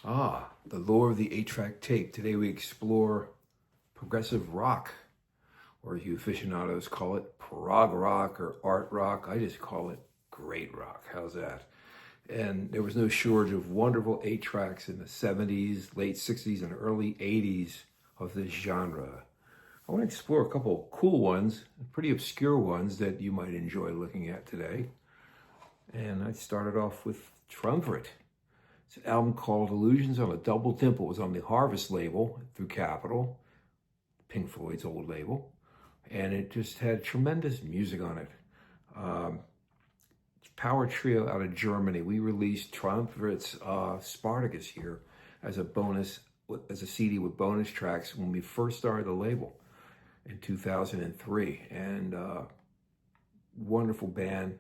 The lore of the 8-track tape. Today we explore progressive rock, or as you aficionados call it, prog rock or art rock. I just call it great rock. How's that? And there was no shortage of wonderful 8-tracks in the 70s, late 60s, and early 80s of this genre. I want to explore a couple of cool ones, pretty obscure ones that you might enjoy looking at today. And I started off with Triumvirate. It's an album called Illusions on a Double Dimple. It was on the Harvest label through Capitol, Pink Floyd's old label. And it just had tremendous music on it. Power trio out of Germany. We released Triumvirate's Spartacus here as a bonus, as a CD with bonus tracks when we first started the label in 2003. And wonderful band.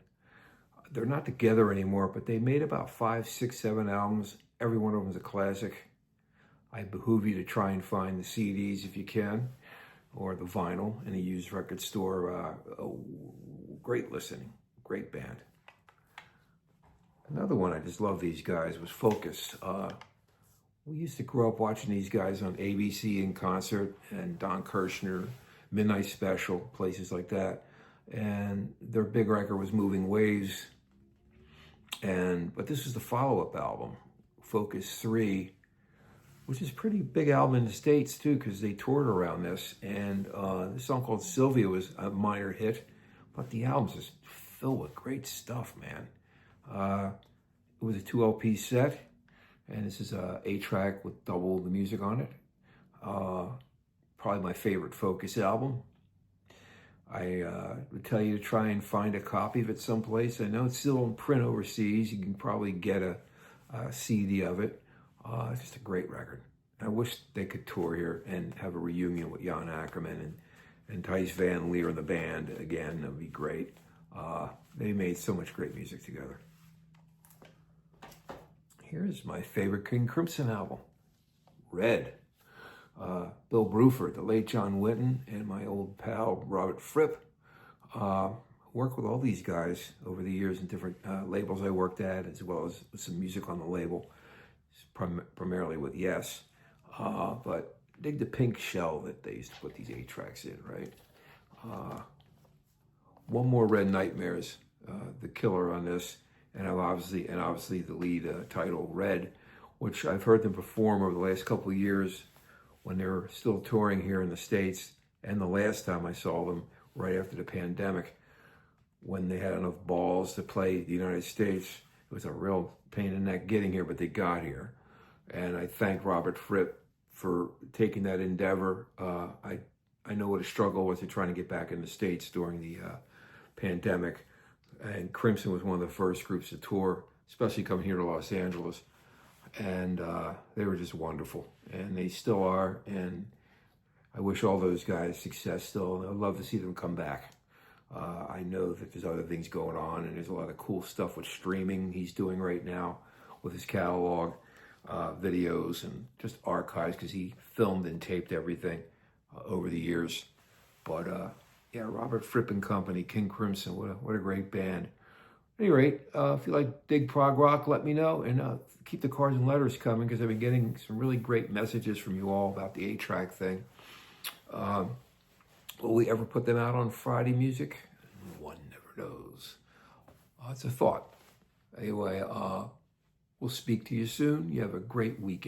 They're not together anymore, but they made about 5, 6, 7 albums. Every one of them is a classic. I behoove you to try and find the CDs if you can, or the vinyl in a used record store. Great listening, great band. Another one, I just love these guys, was Focus. We used to grow up watching these guys on ABC in concert, and Don Kirshner, Midnight Special, places like that. And their big record was Moving Waves. But this was the follow-up album, Focus 3, which is a pretty big album in the States too, because they toured around this. And this song called Sylvia was a minor hit, but the album's just filled with great stuff, man. It was a 2 LP set, and this is a 8-track with double the music on it. Probably my favorite Focus album. I would tell you to try and find a copy of it someplace. I know it's still in print overseas. You can probably get a CD of it. It's just a great record. I wish they could tour here and have a reunion with Jan Ackerman and Thijs Van Leer in the band again. That would be great. They made so much great music together. Here's my favorite King Crimson album, Red. Bill Bruford, the late John Witton, and my old pal Robert Fripp. Worked with all these guys over the years in different labels I worked at, as well as some music on the label, primarily with Yes. But dig the pink shell that they used to put these 8-tracks in, right? One More Red Nightmares, the killer on this, and obviously the lead title, Red, which I've heard them perform over the last couple of years when they were still touring here in the States, and the last time I saw them right after the pandemic, when they had enough balls to play the United States. It was a real pain in the neck getting here, but they got here. And I thank Robert Fripp for taking that endeavor. I know what a struggle was to trying to get back in the States during the pandemic. And Crimson was one of the first groups to tour, especially coming here to Los Angeles. And they were just wonderful, and they still are, and I wish all those guys success still, and I'd love to see them come back. I know that there's other things going on, and there's a lot of cool stuff with streaming he's doing right now with his catalog, videos, and just archives, because he filmed and taped everything over the years. But yeah, Robert Fripp and Company, King Crimson, what a great band. At any rate, if you like dig prog rock, let me know, and keep the cards and letters coming, because I've been getting some really great messages from you all about the 8-track thing. Will we ever put them out on Friday music? One never knows. It's a thought. Anyway, we'll speak to you soon. You have a great weekend.